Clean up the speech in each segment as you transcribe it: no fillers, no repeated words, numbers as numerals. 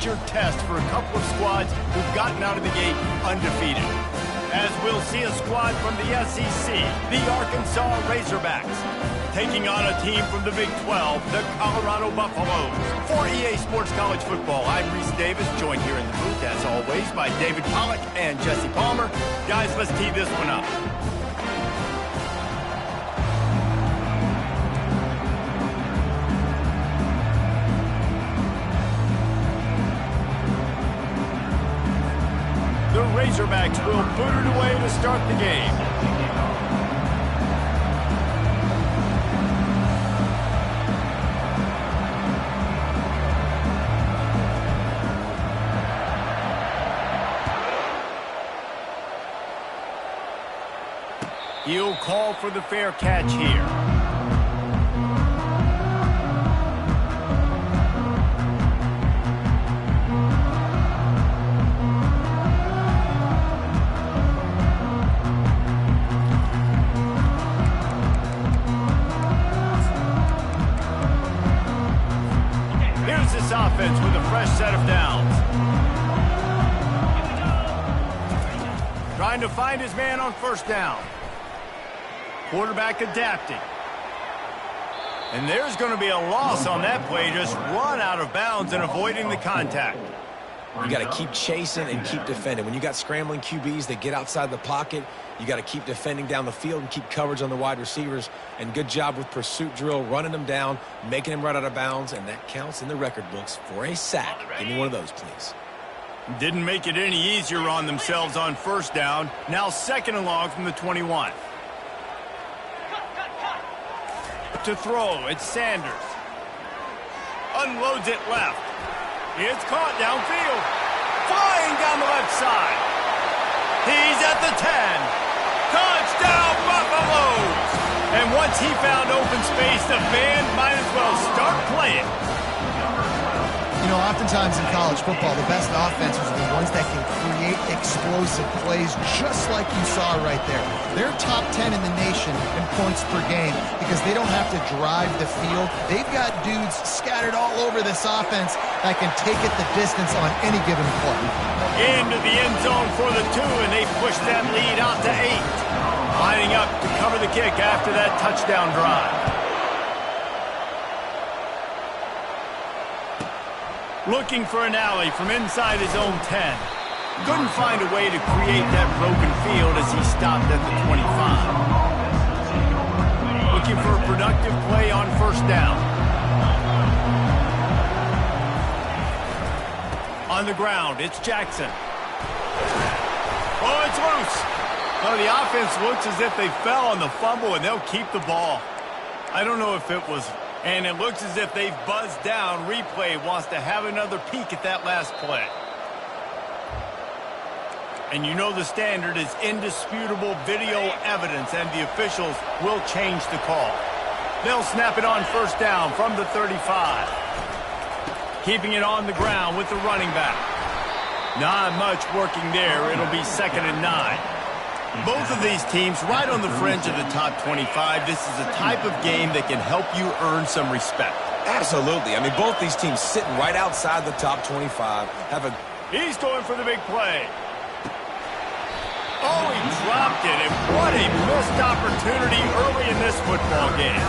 major test for a couple of squads who've gotten out of the gate undefeated. As we'll see a squad from the SEC, the Arkansas Razorbacks, taking on a team from the Big 12, the Colorado Buffaloes. For EA Sports College Football, I'm Reese Davis, joined here in the booth, as always, by David Pollack and Jesse Palmer. Guys, let's tee this one up. The Razorbacks will boot it away to start the game. He'll call for the fair catch here. Here's this offense with a fresh set of downs. Trying to find his man on first down. Quarterback adapting. And there's going to be a loss on that play. Just run out of bounds and avoiding the contact. You got to keep chasing and keep defending. When you got scrambling QBs that get outside the pocket, you got to keep defending down the field and keep coverage on the wide receivers. And good job with pursuit drill, running them down, making them run out of bounds, and that counts in the record books for a sack. Give me one of those, please. Didn't make it any easier on themselves on first down. Now second and long from the 21. To throw, it's Sanders. Unloads it left. It's caught downfield. Flying down the left side. He's at the 10. Touchdown, Buffaloes! And once he found open space, the band might as well start playing. You know, oftentimes in college football, the best offenses are the ones that can create explosive plays, just like you saw right there. They're top 10 in the nation in points per game because they don't have to drive the field. They've got dudes scattered all over this offense that can take it the distance on any given play. Into the end zone for the 2, and they push that lead out to 8. Lining up to cover the kick after that touchdown drive. Looking for an alley from inside his own 10. Couldn't find a way to create that broken field as he stopped at the 25. Looking for a productive play on first down. On the ground, it's Jackson. Oh, it's loose. No, the offense looks as if they fell on the fumble, and they'll keep the ball. I don't know if it was... And it looks as if they've buzzed down. Replay wants to have another peek at that last play. And you know the standard is indisputable video evidence, and the officials will change the call. They'll snap it on first down from the 35. Keeping it on the ground with the running back. Not much working there. It'll be 2nd and 9. Both of these teams right on the fringe of the top 25. This is a type of game that can help you earn some respect. Absolutely. I mean, both these teams sitting right outside the top 25 have a... He's going for the big play. Oh, he dropped it, and what a missed opportunity early in this football game.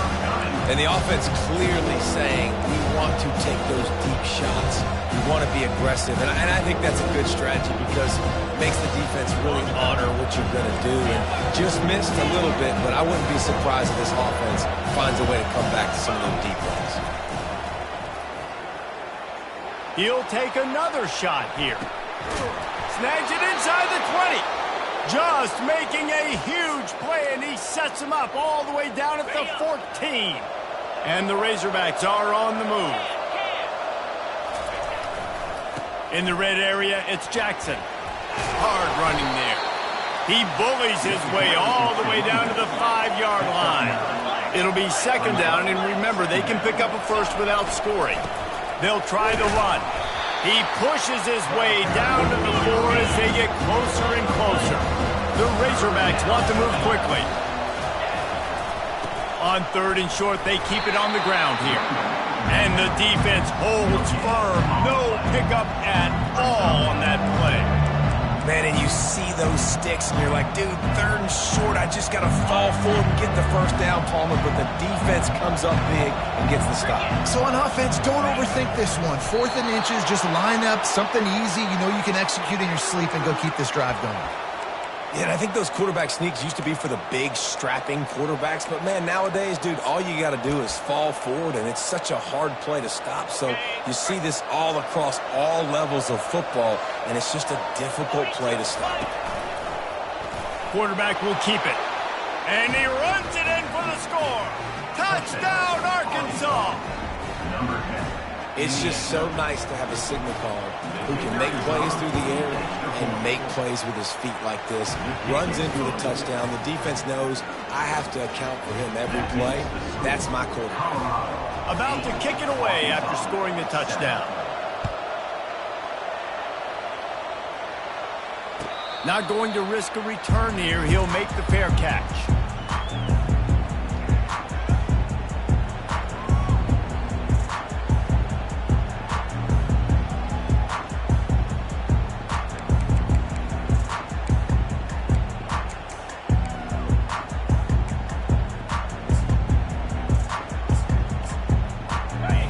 And the offense clearly saying, we want to take those deep shots. We want to be aggressive. And I think that's a good strategy because it makes the defense really honor what you're going to do. And just missed a little bit, but I wouldn't be surprised if this offense finds a way to come back to some of those deep ones. He'll take another shot here. Snags it inside the 20. Just making a huge play, and he sets him up all the way down at the 14. And the Razorbacks are on the move. In the red area, it's Jackson. Hard running there. He bullies his way all the way down to the 5-yard line. It'll be 2nd down, and remember, they can pick up a first without scoring. They'll try the run. He pushes his way down to the 4 as they get closer and closer. The Razorbacks want to move quickly. On 3rd and short, they keep it on the ground here. And the defense holds firm. No pickup at all on that play. Man, and you see those sticks, and you're like, dude, 3rd and short. I just got to fall forward and get the first down, Palmer. But the defense comes up big and gets the stop. So on offense, don't overthink this one. 4th and inches, just line up something easy. You know you can execute in your sleep and go keep this drive going. Yeah, and I think those quarterback sneaks used to be for the big, strapping quarterbacks. But, man, nowadays, dude, all you got to do is fall forward, and it's such a hard play to stop. So you see this all across all levels of football, and it's just a difficult play to stop. Quarterback will keep it. And he runs it in for the score. Touchdown, Arkansas. It's just so nice to have a signal caller who can make plays through the air and make plays with his feet like this. Runs in for the touchdown. The defense knows I have to account for him every play. That's my quarterback. About to kick it away after scoring the touchdown. Not going to risk a return here. He'll make the fair catch.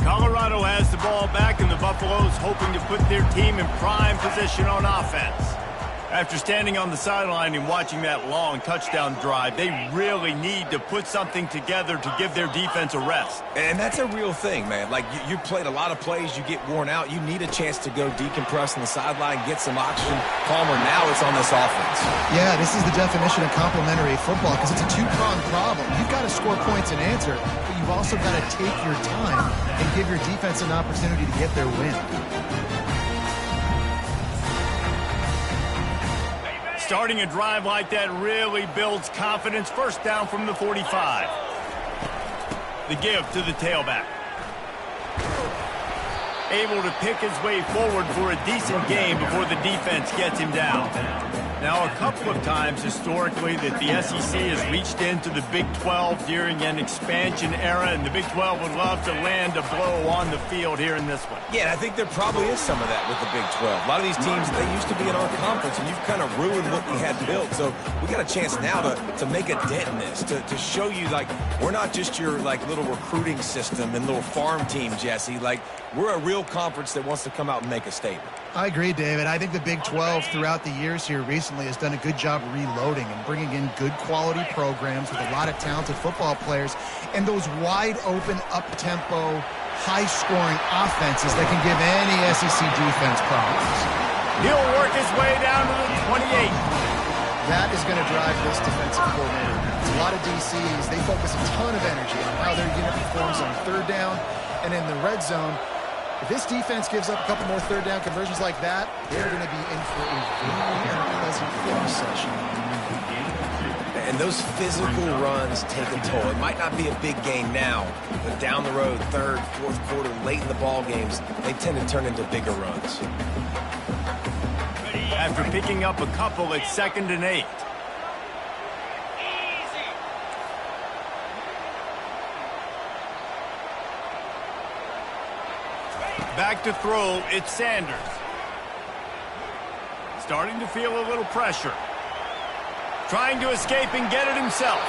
Colorado has the ball back, and the Buffaloes hoping to put their team in prime position on offense. After standing on the sideline and watching that long touchdown drive, they really need to put something together to give their defense a rest. And that's a real thing, man. Like, you played a lot of plays, you get worn out. You need a chance to go decompress on the sideline, get some oxygen. Palmer, now it's on this offense. Yeah, this is the definition of complementary football because it's a two-pronged problem. You've got to score points and answer, but you've also got to take your time and give your defense an opportunity to get their win. Starting a drive like that really builds confidence. First down from the 45. The give to the tailback. Able to pick his way forward for a decent game before the defense gets him down. Now, a couple of times historically that the SEC has reached into the Big 12 during an expansion era, and the Big 12 would love to land a blow on the field here in this one. Yeah, and I think there probably is some of that with the Big 12. A lot of these teams, they used to be in our conference, and you've kind of ruined what we had built. So we got a chance now to make a dent in this, to show you, like, we're not just your, like, little recruiting system and little farm team, Jesse. Like, we're a real conference that wants to come out and make a statement. I agree, David. I think the Big 12 throughout the years here recently has done a good job reloading and bringing in good quality programs with a lot of talented football players and those wide open, up-tempo, high-scoring offenses that can give any SEC defense problems. He'll work his way down to the 28. That is going to drive this defensive coordinator. It's a lot of DCs. They focus a ton of energy on how their unit performs on 3rd down and in the red zone. If this defense gives up a couple more 3rd down conversions like that, they're going to be in for a very unpleasant film session. And those physical runs take a toll. It might not be a big game now, but down the road, 3rd, 4th quarter, late in the ball games, they tend to turn into bigger runs. After picking up a couple, it's 2nd and 8. Back to throw, it's Sanders. Starting to feel a little pressure. Trying to escape and get it himself.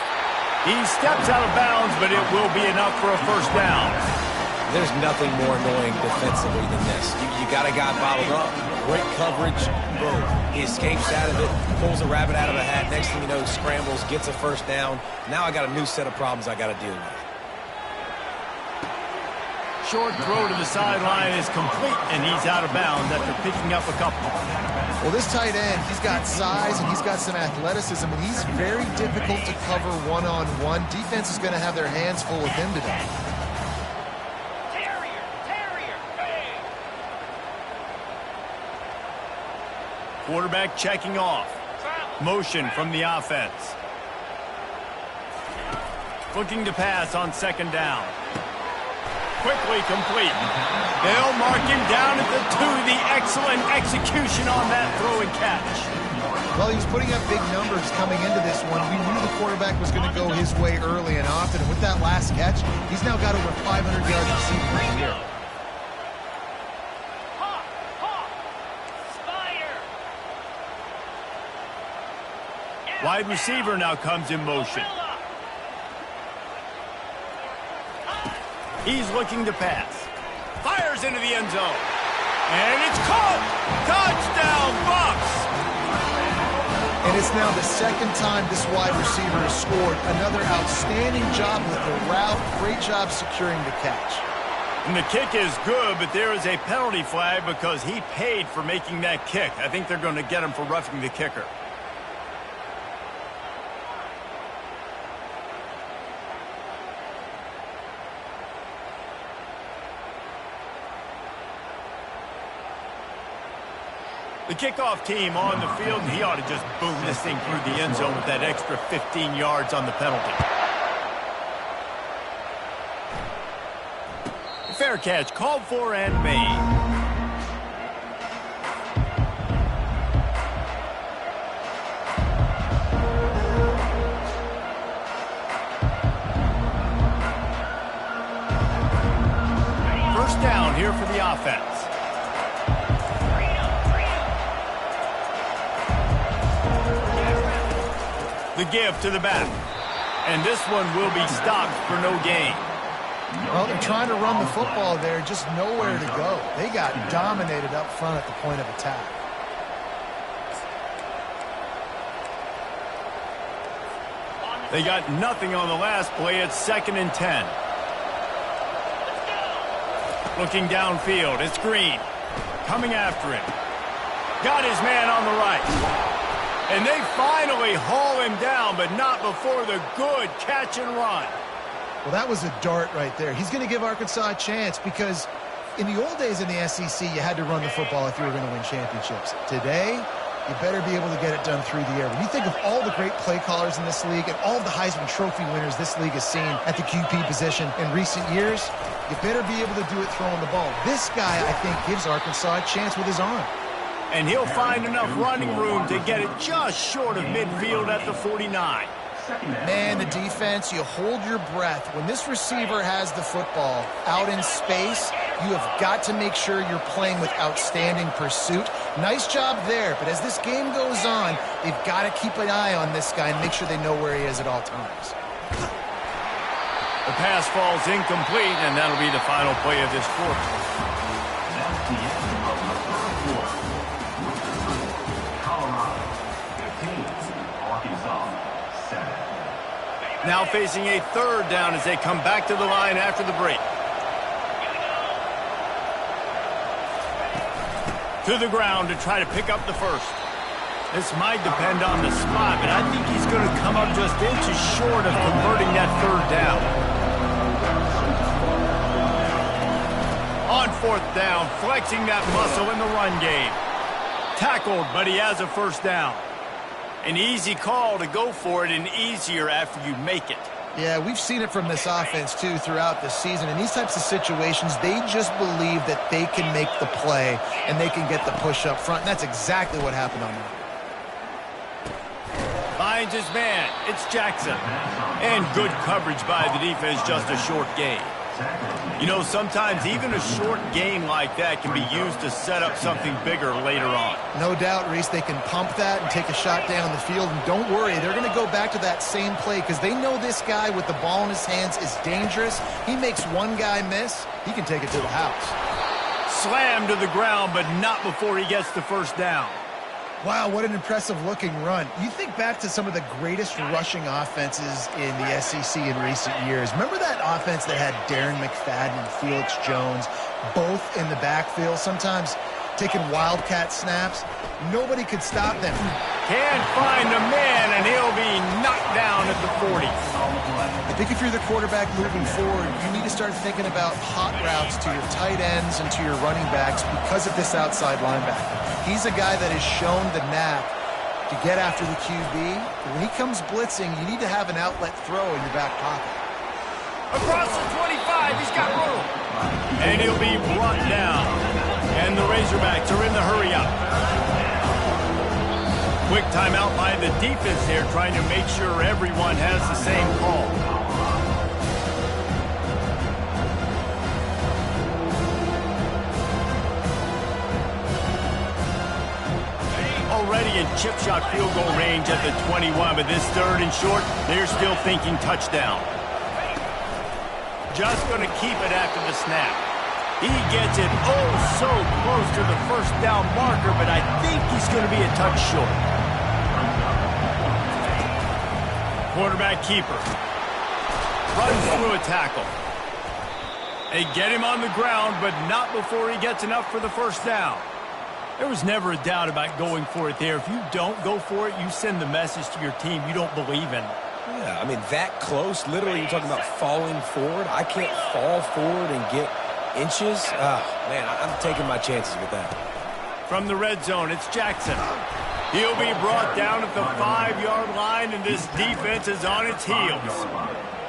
He steps out of bounds, but it will be enough for a first down. There's nothing more annoying defensively than this. You got a guy bottled up. Great coverage. Boom. He escapes out of it, pulls a rabbit out of a hat. Next thing you know, scrambles, gets a first down. Now I got a new set of problems I got to deal with. Short throw to the sideline is complete, and he's out of bounds after picking up a couple. Well, this tight end, he's got size and he's got some athleticism, and he's very difficult to cover one-on-one. Defense is going to have their hands full with him today. Quarterback checking off. Motion from the offense. Looking to pass on 2nd down. Quickly complete. They'll mark him down at the 2. The excellent execution on that throw and catch. Well, he was putting up big numbers coming into this one. We knew the quarterback was going to go his way early and often. And with that last catch, he's now got over 500 yards receiving for the year. Wide receiver now comes in motion. He's looking to pass. Fires into the end zone. And it's caught! Touchdown, Bucs! And it's now the second time this wide receiver has scored. Another outstanding job with the route. Great job securing the catch. And the kick is good, but there is a penalty flag because he paid for making that kick. I think they're going to get him for roughing the kicker. The kickoff team on the field, and he ought to just boom this thing through the end zone with that extra 15 yards on the penalty. Fair catch, called for and made. First down here for the offense. The give to the back. And this one will be stopped for no gain. Well, they're trying to run the football there, just nowhere to go. They got dominated up front at the point of attack. They got nothing on the last play. It's 2nd and 10. Looking downfield, it's Green. Coming after him. Got his man on the right. And they finally haul him down, but not before the good catch and run. Well, that was a dart right there. He's going to give Arkansas a chance because in the old days in the SEC, you had to run the football if you were going to win championships. Today, you better be able to get it done through the air. When you think of all the great play callers in this league and all of the Heisman Trophy winners this league has seen at the QB position in recent years, you better be able to do it throwing the ball. This guy, I think, gives Arkansas a chance with his arm. And he'll find enough running room to get it just short of midfield at the 49. Man, the defense, you hold your breath. When this receiver has the football out in space, you have got to make sure you're playing with outstanding pursuit. Nice job there, but as this game goes on, they've got to keep an eye on this guy and make sure they know where he is at all times. The pass falls incomplete, and that'll be the final play of this quarter. Now facing a 3rd down as they come back to the line after the break. To the ground to try to pick up the first. This might depend on the spot, but I think he's going to come up just inches short of converting that 3rd down. On 4th down, flexing that muscle in the run game. Tackled, but he has a first down. An easy call to go for it and easier after you make it. Yeah, we've seen it from this offense, too, throughout the season. In these types of situations, they just believe that they can make the play and they can get the push up front, and that's exactly what happened on that. Finds his man. It's Jackson. And good coverage by the defense, just a short gain. You know, sometimes even a short game like that can be used to set up something bigger later on. No doubt, Reese, they can pump that and take a shot down the field. And don't worry, they're going to go back to that same play because they know this guy with the ball in his hands is dangerous. He makes one guy miss, he can take it to the house. Slammed to the ground, but not before he gets the first down. Wow, what an impressive-looking run. You think back to some of the greatest rushing offenses in the SEC in recent years. Remember that offense that had Darren McFadden and Felix Jones both in the backfield, sometimes taking wildcat snaps? Nobody could stop them. Can't find a man, and he'll be knocked down at the 40. I think if you're the quarterback moving forward, you need to start thinking about hot routes to your tight ends and to your running backs because of this outside linebacker. He's a guy that has shown the knack to get after the QB. But when he comes blitzing, you need to have an outlet throw in your back pocket. Across the 25, he's got room. And he'll be brought down. And the Razorbacks are in the hurry up. Quick timeout by the defense there, trying to make sure everyone has the same call. Already in chip shot field goal range at the 21, but this third and short, they're still thinking touchdown. Just going to keep it after the snap. He gets it oh so close to the first down marker, but I think he's going to be a touch short. Quarterback keeper. Runs through a tackle. They get him on the ground, but not before he gets enough for the first down. There was never a doubt about going for it there. If you don't go for it, you send the message to your team you don't believe in it. Yeah, I mean, that close, literally you're talking about falling forward. I can't fall forward and get inches. Man, I'm taking my chances with that. From the red zone, it's Jackson. He'll be brought down at the 5-yard line, and this defense is on its heels.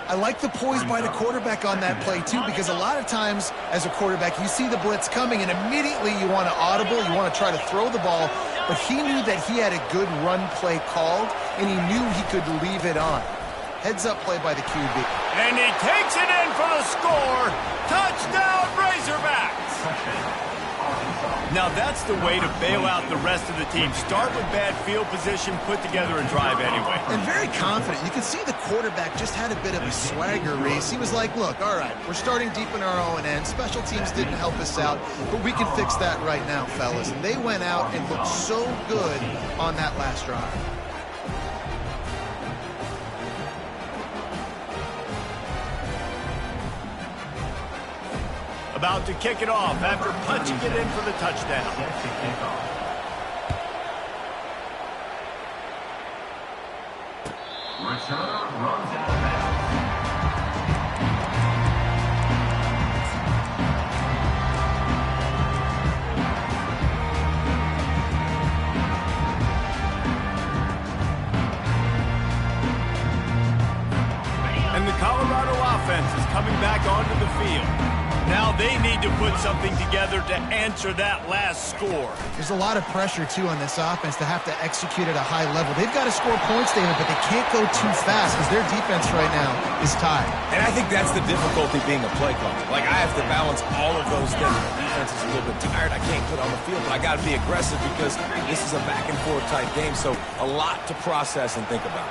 I like the poise by the quarterback on that play, too, because a lot of times as a quarterback, you see the blitz coming, and immediately you want to audible, you want to try to throw the ball, but he knew that he had a good run play called, and he knew he could leave it on. Heads-up play by the QB. And he takes it in for the score. Touchdown, Razorbacks! Now that's the way to bail out the rest of the team. Start with bad field position, put together a drive anyway. And very confident. You can see the quarterback just had a bit of a swagger race. He was like, look, all right, we're starting deep in our own end. Special teams didn't help us out, but we can fix that right now, fellas. And they went out and looked so good on that last drive. About to kick it off after punching it in for the touchdown. Returner runs out of bounds. And the Colorado offense is coming back onto the field. Now they need to put something together to answer that last score. There's a lot of pressure, too, on this offense to have to execute at a high level. They've got to score points, David, but they can't go too fast because their defense right now is tired. And I think that's the difficulty being a play caller. Like, I have to balance all of those things. The defense is a little bit tired. I can't put on the field, but I got to be aggressive because this is a back-and-forth type game, so a lot to process and think about.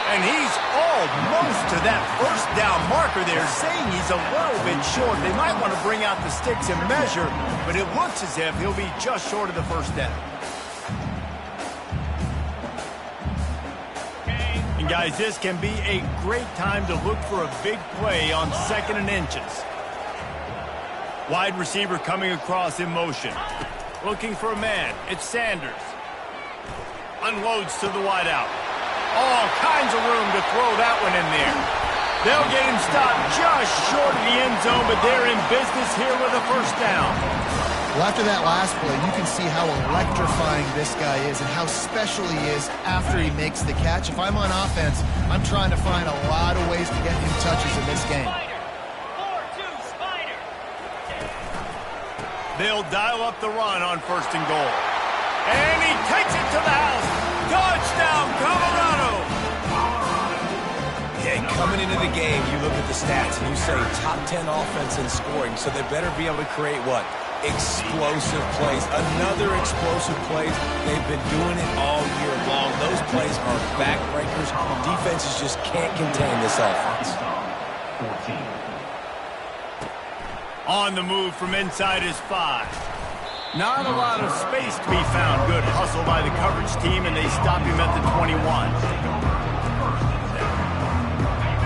And he's almost to that first down marker there, saying he's a little bit short. They might want to bring out the sticks and measure, but it looks as if he'll be just short of the first down. And guys, this can be a great time to look for a big play on 2nd and inches. Wide receiver coming across in motion. Looking for a man. It's Sanders. Unloads to the wideout. All kinds of room to throw that one in there. They'll get him stopped just short of the end zone, but they're in business here with a first down. Well, after that last play, you can see how electrifying this guy is and how special he is after he makes the catch. If I'm on offense, I'm trying to find a lot of ways to get him touches in this game. They'll dial up the run on 1st and goal. And he takes it to the house. Touchdown, Colorado! Yeah, coming into the game, you look at the stats and you say top 10 offense in scoring, so they better be able to create what? Explosive plays. Another explosive plays. They've been doing it all year long. Those plays are backbreakers. Defenses just can't contain this offense. On the move from inside his 5. Not a lot of space to be found. Good hustle by the coverage team, and they stop him at the 21.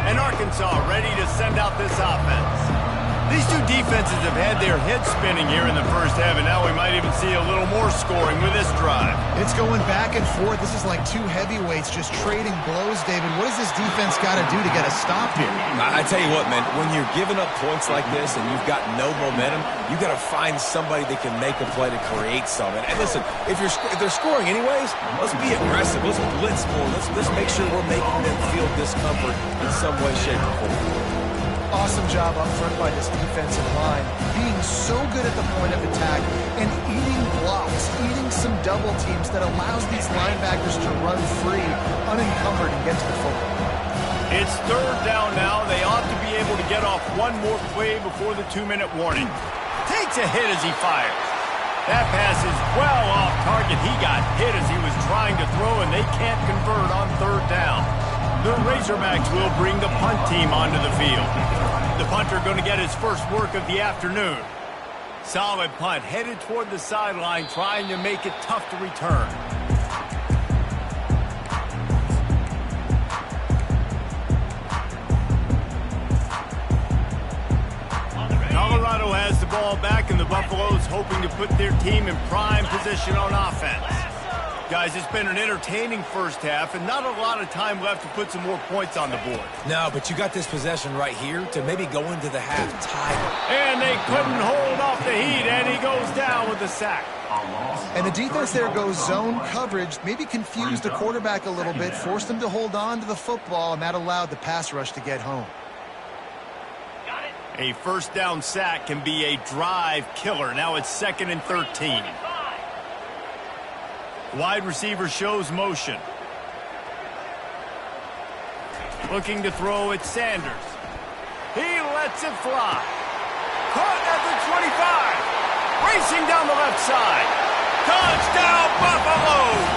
And Arkansas ready to send out this offense. These two defenses have had their heads spinning here in the first half, and now we might even see a little more scoring with this drive. It's going back and forth. This is like two heavyweights just trading blows, David. What does this defense got to do to get a stop here? I tell you what, man, when you're giving up points like this and you've got no momentum, you got to find somebody that can make a play to create something. And listen, if they're scoring anyways, let's be aggressive. Let's blitz more. Let's make sure we're making them feel discomfort in some way, shape, or form. Awesome job up front by this defensive line, being so good at the point of attack and eating blocks, eating some double teams that allows these linebackers to run free, unencumbered, and get to the football. It's third down now. They ought to be able to get off one more play before the 2-minute warning. Takes a hit as he fires. That pass is well off target. He got hit as he was trying to throw, and they can't convert on third down. The Razorbacks will bring the punt team onto the field. The punter going to get his first work of the afternoon. Solid punt, headed toward the sideline, trying to make it tough to return. Colorado has the ball back, and the Buffaloes hoping to put their team in prime position on offense. Guys, it's been an entertaining first half, and not a lot of time left to put some more points on the board. No, but you got this possession right here to maybe go into the half tied. And they couldn't hold off the heat, and he goes down with the sack. And the defense there goes zone coverage, maybe confused the quarterback a little bit, forced him to hold on to the football, and that allowed the pass rush to get home. A first down sack can be a drive killer. Now it's 2nd and 13. Wide receiver shows motion. Looking to throw at Sanders. He lets it fly. Caught at the 25. Racing down the left side. Touchdown, Buffaloes!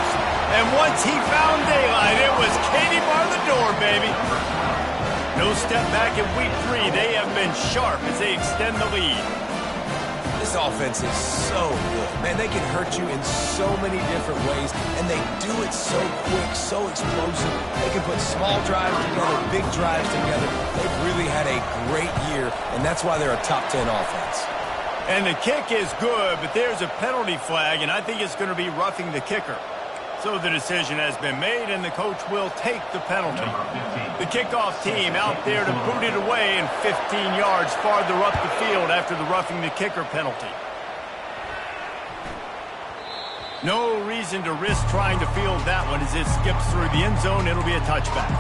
And once he found daylight, it was Katie bar the door, baby. No step back in week 3. They have been sharp as they extend the lead. This offense is so good. Man, they can hurt you in so many different ways, and they do it so quick, so explosive. They can put small drives together, big drives together. They've really had a great year, and that's why they're a top 10 offense. And the kick is good, but there's a penalty flag, and I think it's going to be roughing the kicker. So the decision has been made, and the coach will take the penalty. The kickoff team out there to boot it away and 15 yards farther up the field after the roughing the kicker penalty. No reason to risk trying to field that one as it skips through the end zone. It'll be a touchback.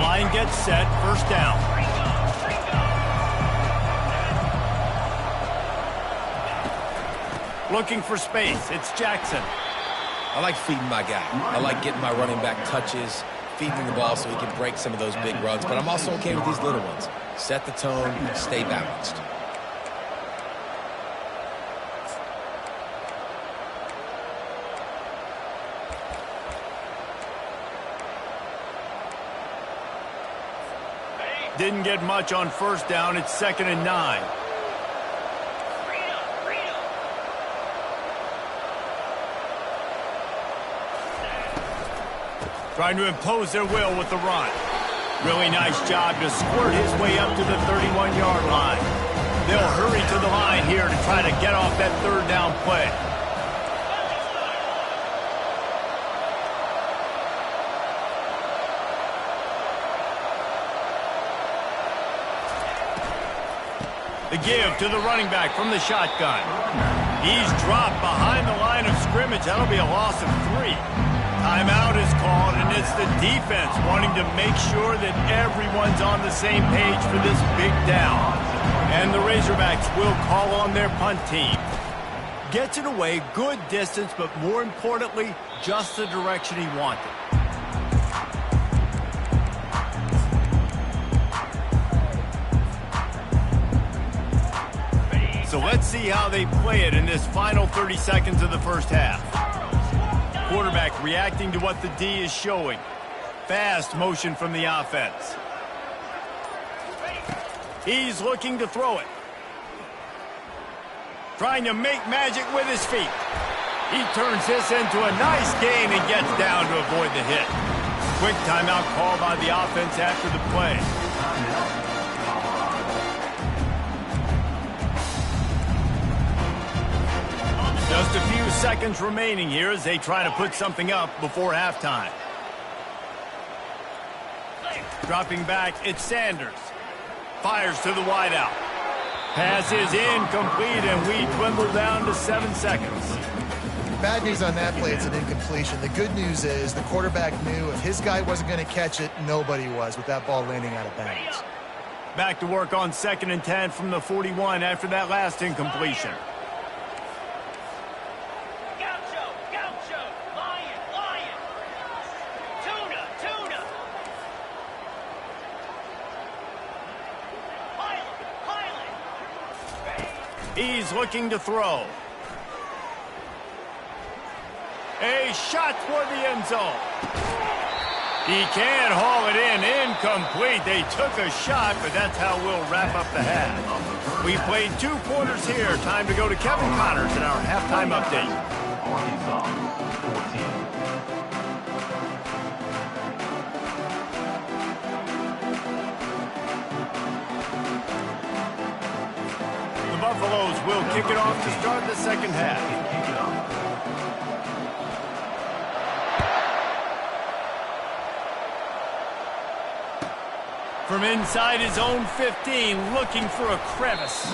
Line gets set, first down. Looking for space. It's Jackson. I like feeding my guy. I like getting my running back touches, feeding the ball so he can break some of those big runs. But I'm also okay with these little ones. Set the tone, stay balanced. Didn't get much on first down. It's 2nd and 9. Trying to impose their will with the run. Really nice job to squirt his way up to the 31-yard line. They'll hurry to the line here to try to get off that third down play. The give to the running back from the shotgun. He's dropped behind the line of scrimmage. That'll be a loss of 3. Timeout is called, and it's the defense wanting to make sure that everyone's on the same page for this big down. And the Razorbacks will call on their punt team. Gets it away, good distance, but more importantly, just the direction he wanted. So let's see how they play it in this final 30 seconds of the first half. Quarterback reacting to what the D is showing. Fast motion from the offense. He's looking to throw it. Trying to make magic with his feet. He turns this into a nice gain and gets down to avoid the hit. Quick timeout call by the offense after the play. Just a few seconds remaining here as they try to put something up before halftime. Dropping back, it's Sanders. Fires to the wideout. Pass is incomplete, and we dwindle down to 7 seconds. Bad news on that play, it's an incompletion. The good news is the quarterback knew if his guy wasn't going to catch it, nobody was with that ball landing out of bounds. Back to work on 2nd and 10 from the 41 after that last incompletion. Gaucho, Gaucho, Lion, Lion. Tuna, Tuna. Pilot, Pilot. He's looking to throw. A shot toward the end zone. He can't haul it in. Incomplete. They took a shot, but that's how we'll wrap up the half. We played 2 quarters here. Time to go to Kevin Connors in our halftime update. Arkansas, 14. The Buffaloes will kick it off to start the second half. From inside his own 15, looking for a crevice.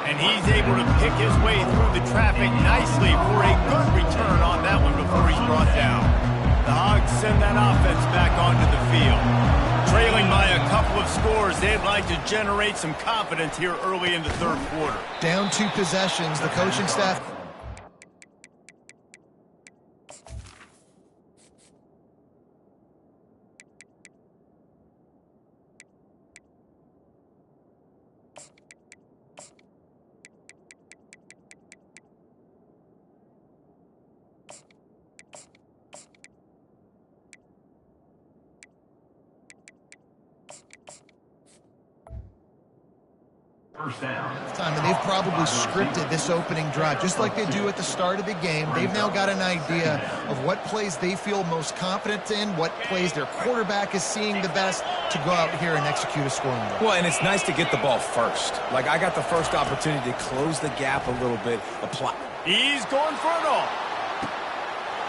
And he's able to pick his way through the traffic nicely for a good return on that one before he's brought down. The Hogs send that offense back onto the field. Trailing by a couple of scores, they'd like to generate some confidence here early in the third quarter. Down 2 possessions, the coaching staff. First down. And they've probably scripted this opening drive just like they do at the start of the game. They've now got an idea of what plays they feel most confident in, what plays their quarterback is seeing the best to go out here and execute a scoring drive. Well, and it's nice to get the ball first. Like, I got the first opportunity to close the gap a little bit. He's going for it all.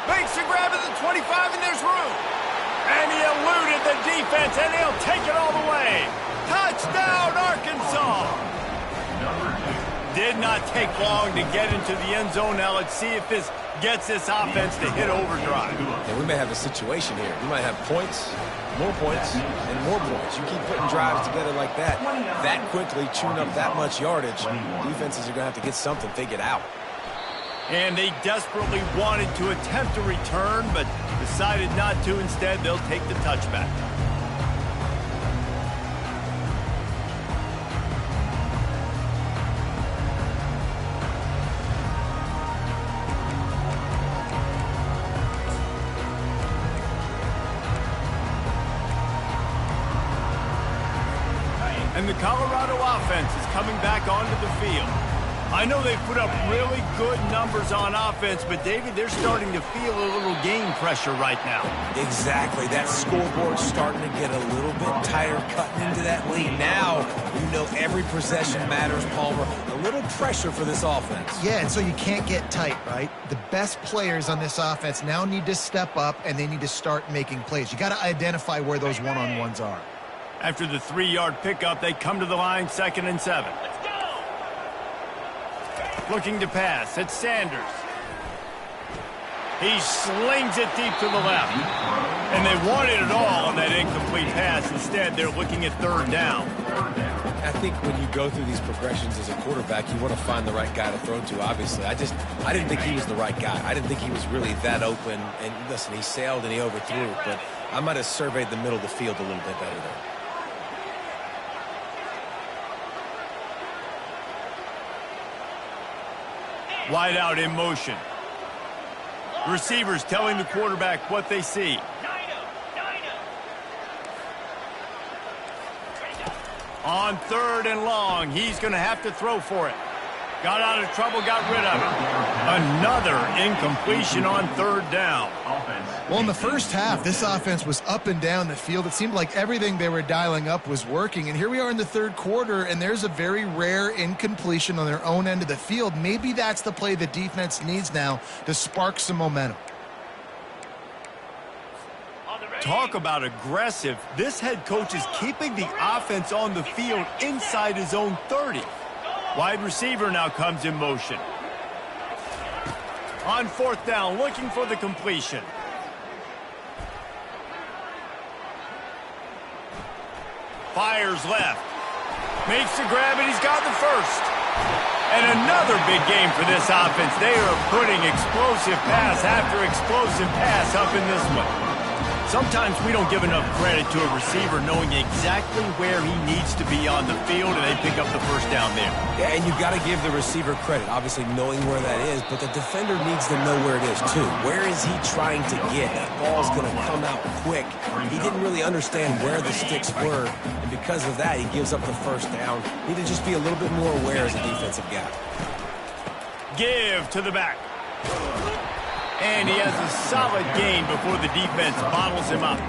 Makes a grab at the 25, and there's room. And he eluded the defense, and he'll take it all the way. Touchdown, Arkansas! Did not take long to get into the end zone. Now let's see if this gets this offense to hit overdrive. Yeah, we may have a situation here. We might have points, and more points. You keep putting drives together like that quickly, chewing up that much yardage, defenses are going to have to get something figured out. And they desperately wanted to attempt a return, but decided not to. Instead, they'll take the touchback. And the Colorado offense is coming back onto the field. I know they've put up really good numbers on offense, but, David, they're starting to feel a little game pressure right now. Exactly. That scoreboard's starting to get a little bit tighter cutting into that lead. Now, you know every possession matters, Palmer. A little pressure for this offense. Yeah, and so you can't get tight, right? The best players on this offense now need to step up, and they need to start making plays. You got to identify where those one-on-ones are. After the 3-yard pickup, they come to the line 2nd and 7. Looking to pass, it's Sanders. He slings it deep to the left. And they wanted it all on that incomplete pass. Instead, they're looking at 3rd down. I think when you go through these progressions as a quarterback, you want to find the right guy to throw to, obviously. I didn't think he was the right guy. I didn't think he was really that open. And listen, he sailed and he overthrew, but I might have surveyed the middle of the field a little bit better there. Wide out in motion. Receivers telling the quarterback what they see. On 3rd and long, he's going to have to throw for it. Got out of trouble, got rid of it. Another incompletion on 3rd down. Well, in the first half, this offense was up and down the field. It seemed like everything they were dialing up was working. And here we are in the 3rd quarter, and there's a very rare incompletion on their own end of the field. Maybe that's the play the defense needs now to spark some momentum. Talk about aggressive. This head coach is keeping the offense on the field inside his own 30. Wide receiver now comes in motion. On 4th down, looking for the completion. Fires left. Makes the grab, and he's got the first. And another big game for this offense. They are putting explosive pass after explosive pass up in this one. Sometimes we don't give enough credit to a receiver knowing exactly where he needs to be on the field, and they pick up the first down there. Yeah, and you've got to give the receiver credit, obviously knowing where that is, but the defender needs to know where it is too. Where is he trying to get? That ball's going to come out quick. He didn't really understand where the sticks were, and because of that, he gives up the first down. Need to just be a little bit more aware as a defensive guy. Give to the back. And he has a solid gain before the defense bottles him up.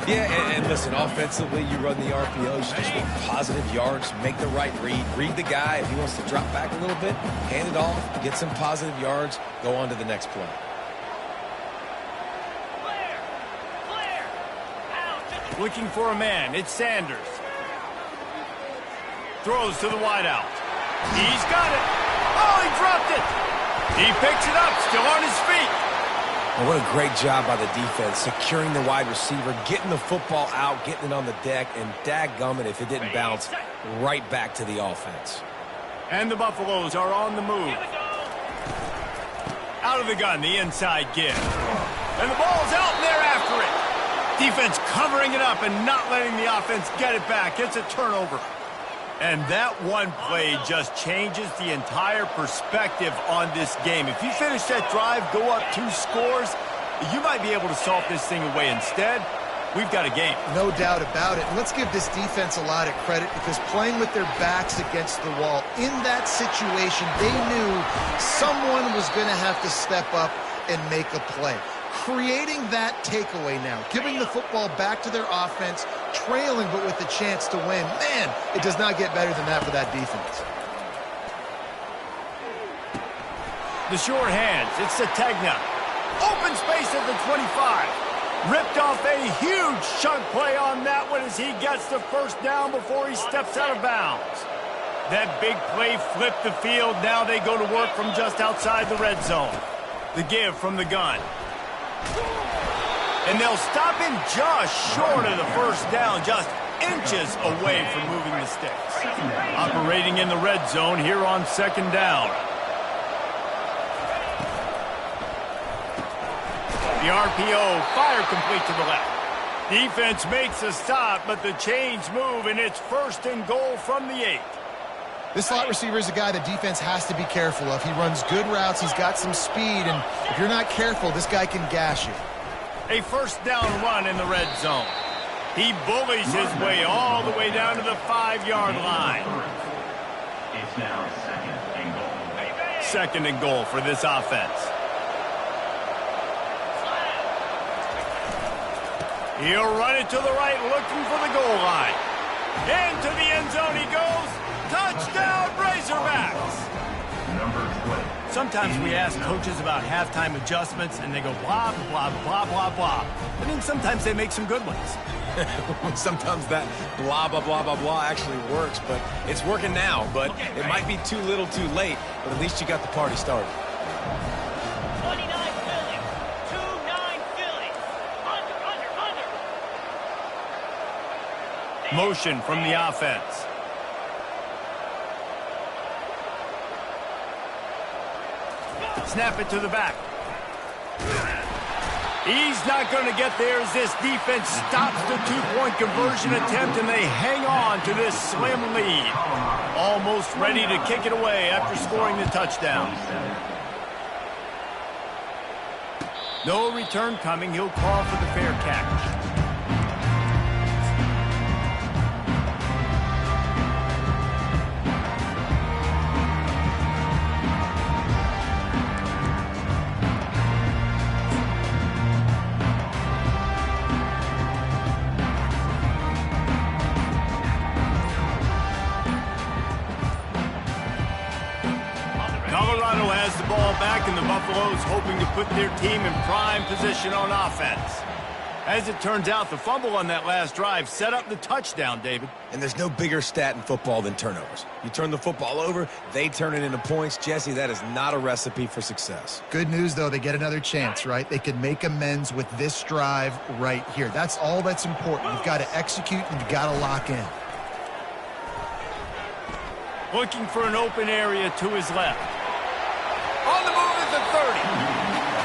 Yeah, and listen, offensively, you run the RPOs, you just want positive yards, make the right read the guy. If he wants to drop back a little bit, hand it off, get some positive yards, go on to the next play. Looking for a man, it's Sanders. Throws to the wideout. He's got it. Oh, he dropped it. He picks it up, still on his feet. And what a great job by the defense, securing the wide receiver, getting the football out, getting it on the deck, and dadgummit if it didn't bounce right back to the offense. And the Buffaloes are on the move. Out of the gun, the inside give. And the ball's out, and they're after it. Defense covering it up and not letting the offense get it back. It's a turnover. And that one play just changes the entire perspective on this game. If you finish that drive, go up 2 scores, you might be able to salt this thing away. Instead, we've got a game. No doubt about it. And let's give this defense a lot of credit because playing with their backs against the wall, in that situation, they knew someone was going to have to step up and make a play. Creating that takeaway now, giving the football back to their offense, trailing but with a chance to win. Man, it does not get better than that for that defense. The short hands, it's Sategna. Open space at the 25. Ripped off a huge chunk play on that one as he gets the first down before he steps out of bounds. That big play flipped the field. Now they go to work from just outside the red zone. The give from the gun. And they'll stop him just short of the first down, just inches away from moving the sticks. Operating in the red zone here on second down. The RPO, fire complete to the left. Defense makes a stop, but the chains move, and it's 1st and goal from the 8. This slot receiver is a guy the defense has to be careful of. He runs good routes, he's got some speed, and if you're not careful, this guy can gash you. A first down run in the red zone. He bullies his way all the way down to the 5-yard line. It's now 2nd and goal. 2nd and goal for this offense. He'll run it to the right, looking for the goal line. Into the end zone he goes. Touchdown, Razorbacks! Number 20. Sometimes we ask coaches about halftime adjustments, and they go blah, blah, blah, blah, blah. And then sometimes they make some good ones. Sometimes that blah, blah, blah, blah, blah actually works, but it's working now. But it might be too little too late, but at least you got the party started. 29 Philly. 2-9 Philly. Under. Motion from the offense. Snap it to the back. He's not going to get there as this defense stops the 2-point conversion attempt, and they hang on to this slim lead. Almost ready to kick it away after scoring the touchdown. No return coming. He'll call for the fair catch. Colorado has the ball back, and the Buffaloes hoping to put their team in prime position on offense. As it turns out, the fumble on that last drive set up the touchdown, David. And there's no bigger stat in football than turnovers. You turn the football over, they turn it into points. Jesse, that is not a recipe for success. Good news, though, they get another chance, right? They can make amends with this drive right here. That's all that's important. You've got to execute, and you've got to lock in. Looking for an open area to his left. On the move at the 30.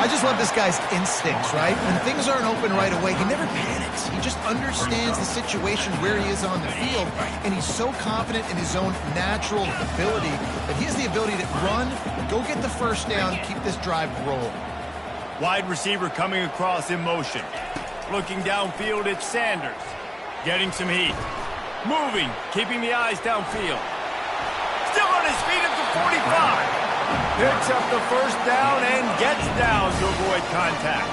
I just love this guy's instincts, right? When things aren't open right away, he never panics. He just understands the situation where he is on the field, and he's so confident in his own natural ability that he has the ability to run, go get the first down, keep this drive rolling. Wide receiver coming across in motion. Looking downfield, it's Sanders. Getting some heat. Moving, keeping the eyes downfield. Still on his feet at the 45. Picks up the first down and gets down to avoid contact.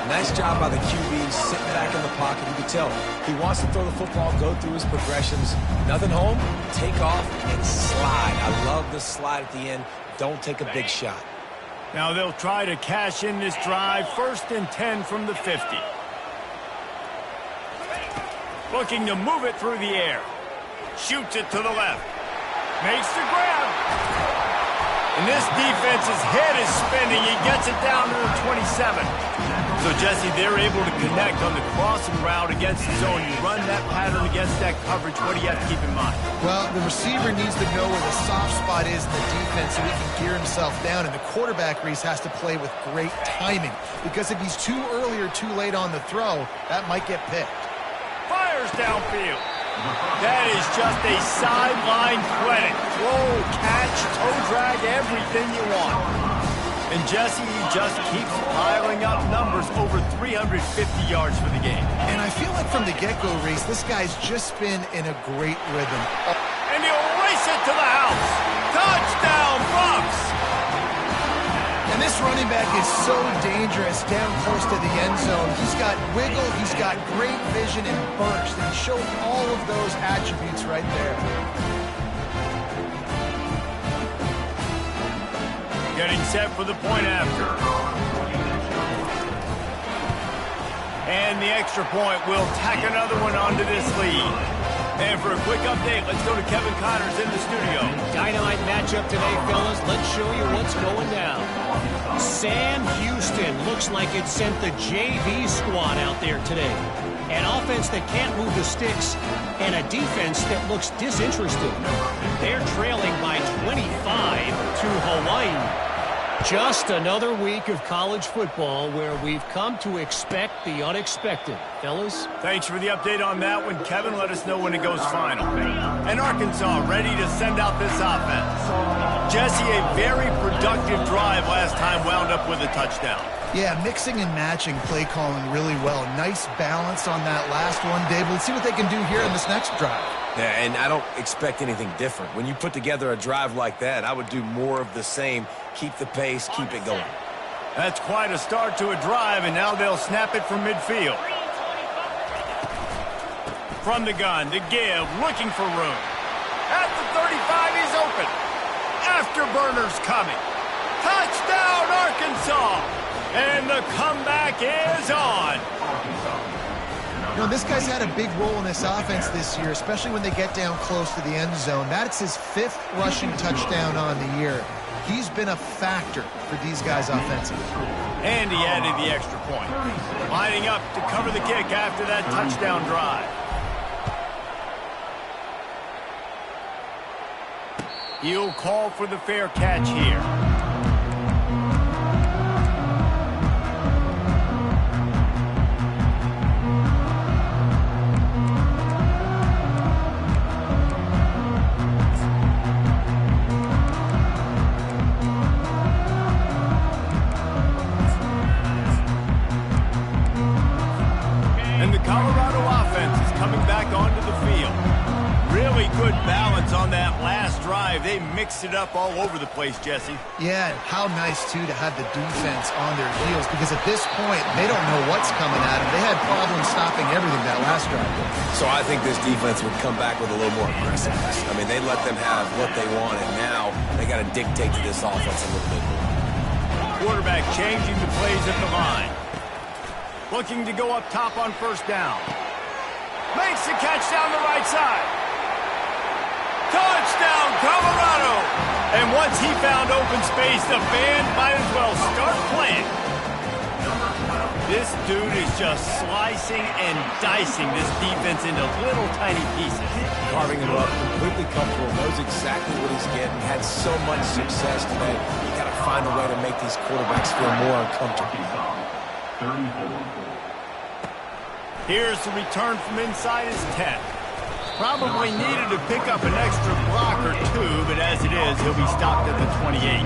Nice job by the QB, sitting back in the pocket. You can tell he wants to throw the football, go through his progressions. Nothing home, take off, and slide. I love the slide at the end. Don't take a big shot. Now they'll try to cash in this drive. 1st and 10 from the 50. Looking to move it through the air. Shoots it to the left. Makes the grab. And this defense's head is spinning. He gets it down to the 27. So, Jesse, they're able to connect on the crossing route against the zone. You run that pattern against that coverage. What do you have to keep in mind? Well, the receiver needs to know where the soft spot is in the defense so he can gear himself down. And the quarterback, Reese, has to play with great timing. Because if he's too early or too late on the throw, that might get picked. Fires downfield. That is just a sideline clinic. Throw, catch, toe drag, everything you want. And Jesse, he just keeps piling up numbers, over 350 yards for the game. And I feel like from the get-go, Reese, this guy's just been in a great rhythm. And he'll race it to the house. Touchdown, Bucs! And this running back is so dangerous down close to the end zone. He's got wiggle, he's got great vision and burst, and he showed all of those attributes right there. Getting set for the point after. And the extra point will tack another one onto this lead. And for a quick update, let's go to Kevin Connors in the studio. Dynamite matchup today, fellas. Let's show you what's going down. Sam Houston looks like it sent the JV squad out there today. An offense that can't move the sticks and a defense that looks disinterested. They're trailing by 25 to Hawaii. Just another week of college football where we've come to expect the unexpected. Fellas? Thanks for the update on that one, Kevin. Let us know when it goes final. And Arkansas ready to send out this offense. Jesse, a very productive drive last time, wound up with a touchdown. Yeah, mixing and matching play calling really well. Nice balance on that last one, Dave. Let's see what they can do here in this next drive. Yeah, and I don't expect anything different. When you put together a drive like that, I would do more of the same. Keep the pace, keep it going. That's quite a start to a drive, and now they'll snap it from midfield. From the gun to give, looking for room. At the 35, he's open. Afterburner's coming. Touchdown, Arkansas! And the comeback is on. You know, this guy's had a big role in this offense this year, especially when they get down close to the end zone. That's his 5th rushing touchdown on the year. He's been a factor for these guys offensively. And he added the extra point. Lining up to cover the kick after that touchdown drive. He'll call for the fair catch here. Colorado offense is coming back onto the field. Really good balance on that last drive. They mixed it up all over the place, Jesse. Yeah, and how nice, too, to have the defense on their heels, because at this point, they don't know what's coming at them. They had problems stopping everything that last drive. So I think this defense would come back with a little more aggressiveness. I mean, they let them have what they want, and now they got to dictate to this offense a little bit more. Quarterback changing the plays at the line. Looking to go up top on first down. Makes the catch down the right side. Touchdown, Colorado! And once he found open space, the band might as well start playing. This dude is just slicing and dicing this defense into little tiny pieces. Carving him up, completely comfortable, knows exactly what he's getting, had so much success today. You got to find a way to make these quarterbacks feel more uncomfortable. 34. Here's the return from inside his 10. Probably needed to pick up an extra block or two, but as it is, he'll be stopped at the 28.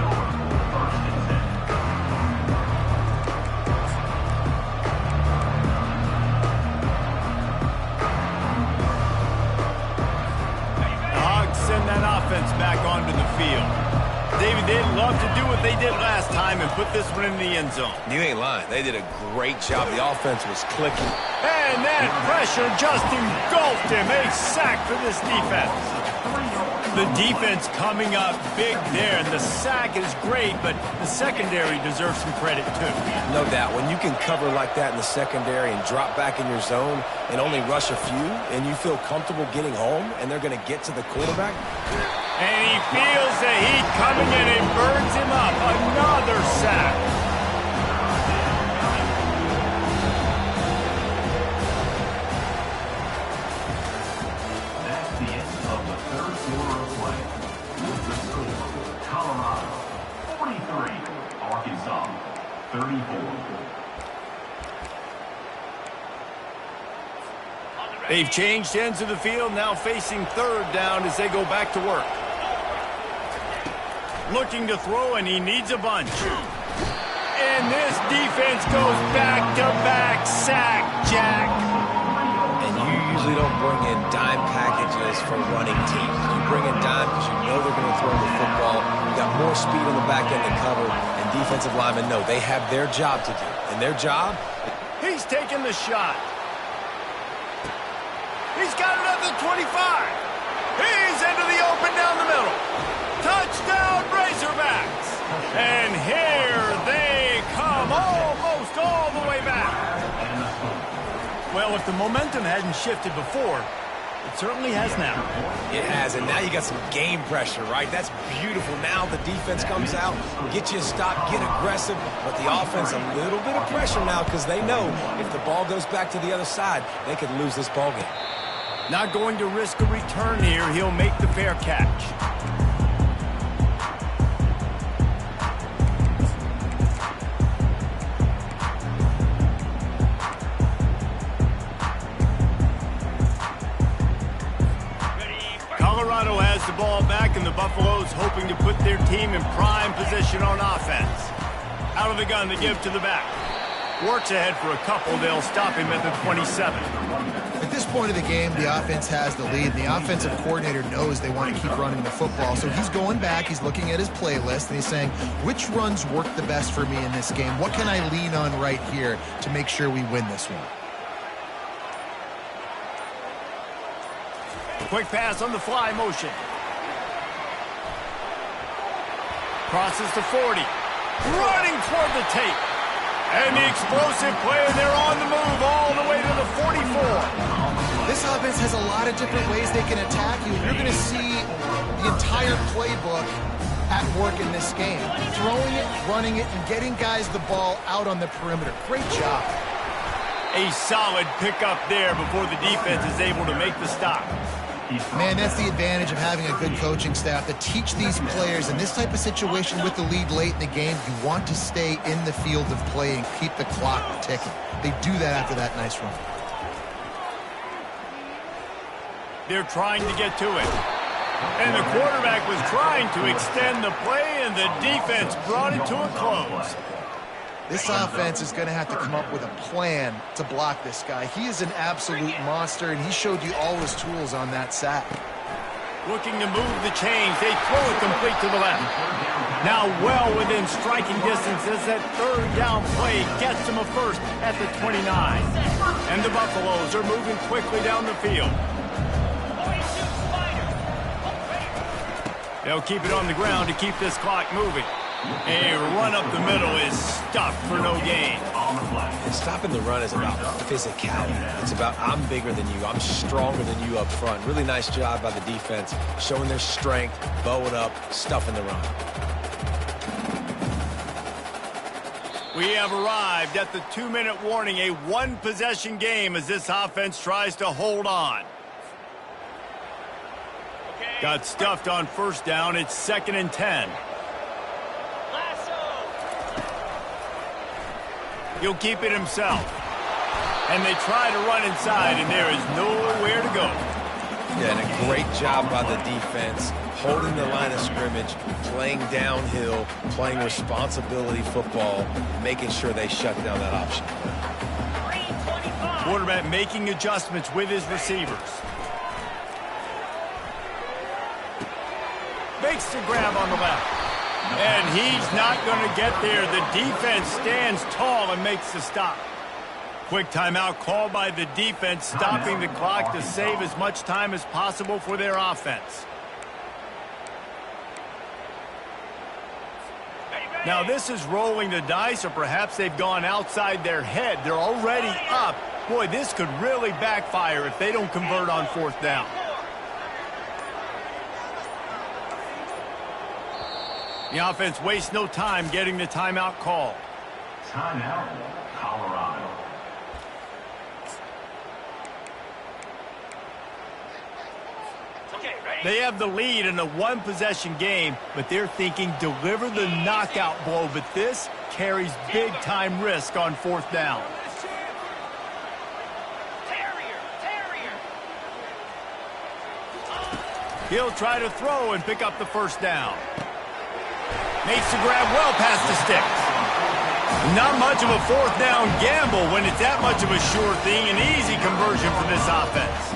The Hogs send that offense back onto the field. David, they'd love to do what they did last time and put this one in the end zone. You ain't lying. They did a great job. The offense was clicking. And that pressure just engulfed him. A sack for this defense. The defense coming up big there, and the sack is great, but the secondary deserves some credit too. No doubt. When you can cover like that in the secondary and drop back in your zone and only rush a few, and you feel comfortable getting home, and they're going to get to the quarterback. And he feels the heat coming in and burns him up. Another sack. That's the end of the third quarter of play. With the score, Colorado 43, Arkansas 34. They've changed ends of the field, now facing third down as they go back to work. Looking to throw, and he needs a bunch. And this defense goes back-to-back sack, Jack. And you usually don't bring in dime packages for running teams. You bring in dime because you know they're going to throw the football. You got more speed on the back end to cover, and defensive linemen know they have their job to do. And their job? He's taking the shot. He's got it at the 25. He's into the open down the middle. Touchdown, Razorbacks. And here they come, almost all the way back. Well, if the momentum hadn't shifted before, it certainly has now. It has, and now you got some game pressure, right? That's beautiful. Now the defense comes out, get you a stop, get aggressive, but the offense a little bit of pressure now because they know if the ball goes back to the other side, they could lose this ball game. Not going to risk a return here. He'll make the fair catch. Colorado has the ball back, and the Buffaloes hoping to put their team in prime position on offense. Out of the gun to give to the back. Works ahead for a couple. They'll stop him at the 27. At this point of the game, the offense has the lead. The offensive coordinator knows they want to keep running the football. So he's going back, he's looking at his playlist, and he's saying, which runs work the best for me in this game? What can I lean on right here to make sure we win this one? Quick pass on the fly motion. Crosses to 40. Running toward the tape. And the explosive play, and they're on the move all the way to the 44. This offense has a lot of different ways they can attack you. You're going to see the entire playbook at work in this game. Throwing it, running it, and getting guys the ball out on the perimeter. Great job. A solid pickup there before the defense is able to make the stop. Man, that's the advantage of having a good coaching staff to teach these players in this type of situation with the lead late in the game. You want to stay in the field of play and keep the clock ticking. They do that after that nice run. They're trying to get to it. And the quarterback was trying to extend the play, and the defense brought it to a close. This offense is going to have to come up with a plan to block this guy. He is an absolute monster, and he showed you all his tools on that sack. Looking to move the chains. They throw it complete to the left. Now well within striking distance as that third down play gets them a first at the 29. And the Buffaloes are moving quickly down the field. They'll keep it on the ground to keep this clock moving. A run up the middle is stuffed for no gain. And stopping the run is about physicality. It's about I'm bigger than you. I'm stronger than you up front. Really nice job by the defense, showing their strength, bowing up, stuffing the run. We have arrived at the 2-minute warning, a one-possession game as this offense tries to hold on. Got stuffed on first down. It's 2nd and 10. He'll keep it himself. And they try to run inside, and there is nowhere to go. Yeah, and a great job by the defense, holding the line of scrimmage, playing downhill, playing responsibility football, making sure they shut down that option. Quarterback making adjustments with his receivers. Makes the grab on the left. And he's not going to get there. The defense stands tall and makes the stop. Quick timeout called by the defense, stopping the clock to save as much time as possible for their offense. Now this is rolling the dice, or perhaps they've gone outside their head. They're already up. Boy, this could really backfire if they don't convert on 4th down. The offense wastes no time getting the timeout call. Timeout, Colorado. They have the lead in a one-possession game, but they're thinking deliver the knockout blow, but this carries big-time risk on 4th down. He'll try to throw and pick up the first down. Makes the grab well past the sticks. Not much of a 4th down gamble when it's that much of a sure thing, an easy conversion for this offense.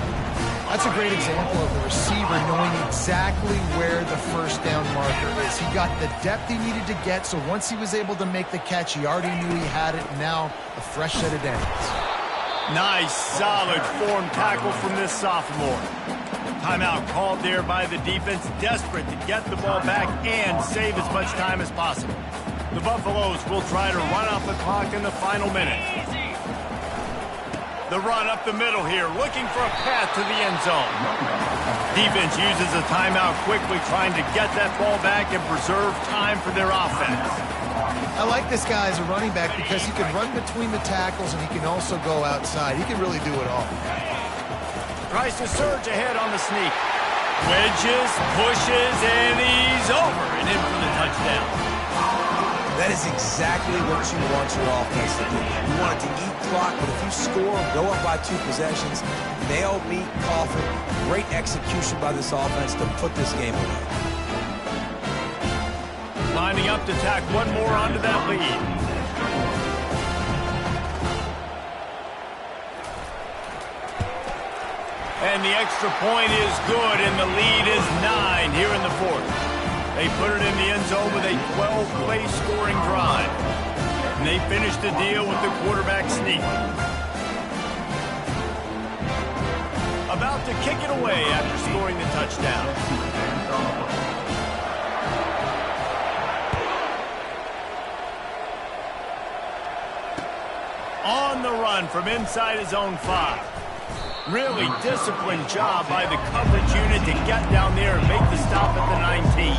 That's a great example of the receiver knowing exactly where the first down marker is. He got the depth he needed to get, so once he was able to make the catch, he already knew he had it, and now a fresh set of downs. Nice, solid form tackle from this sophomore. Timeout called there by the defense, desperate to get the ball back and save as much time as possible. The Buffaloes will try to run off the clock in the final minute. The run up the middle here, looking for a path to the end zone. Defense uses a timeout quickly, trying to get that ball back and preserve time for their offense. I like this guy as a running back because he can run between the tackles and he can also go outside. He can really do it all. Tries to surge ahead on the sneak. Wedges, pushes, and he's over and in for the touchdown. That is exactly what you want your offense to do. You want it to eat clock, but if you score, go up by 2 possessions, nail, meet, coffin, great execution by this offense to put this game away. Lining up to tack one more onto that lead. And the extra point is good, and the lead is 9 here in the 4th. They put it in the end zone with a 12-play scoring drive. And they finish the deal with the quarterback sneak. About to kick it away after scoring the touchdown. On the run from inside his own 5. Really disciplined job by the coverage unit to get down there and make the stop at the 19.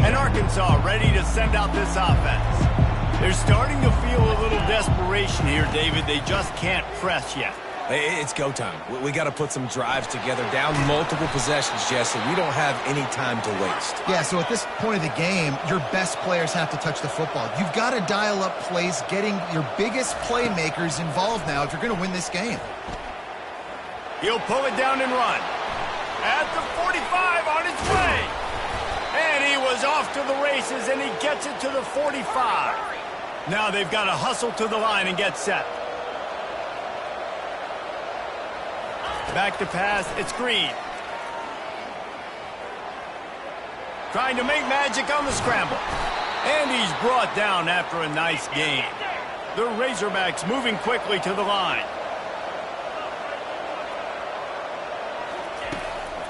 And Arkansas ready to send out this offense. They're starting to feel a little desperation here, David. They just can't press yet. It's go time. We got to put some drives together, down multiple possessions, Jesse. We don't have any time to waste. Yeah, so at this point of the game, your best players have to touch the football. You've got to dial up plays, getting your biggest playmakers involved now if you're going to win this game. He'll pull it down and run. At the 45 on its way. And he was off to the races, and he gets it to the 45. Now they've got to hustle to the line and get set. Back to pass, it's Green. Trying to make magic on the scramble. And he's brought down after a nice gain. The Razorbacks moving quickly to the line.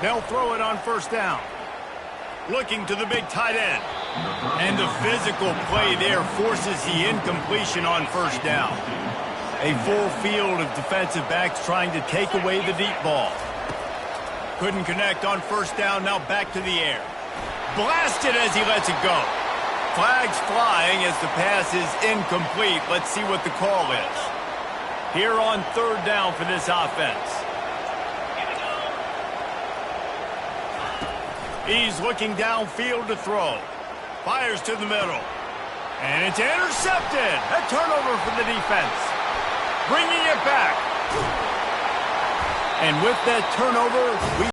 They'll throw it on first down. Looking to the big tight end. And the physical play there forces the incompletion on first down. A full field of defensive backs trying to take away the deep ball. Couldn't connect on first down, now back to the air. Blasted as he lets it go. Flags flying as the pass is incomplete. Let's see what the call is. Here on third down for this offense. He's looking downfield to throw. Fires to the middle. And it's intercepted. A turnover for the defense. Bringing it back. And with that turnover, we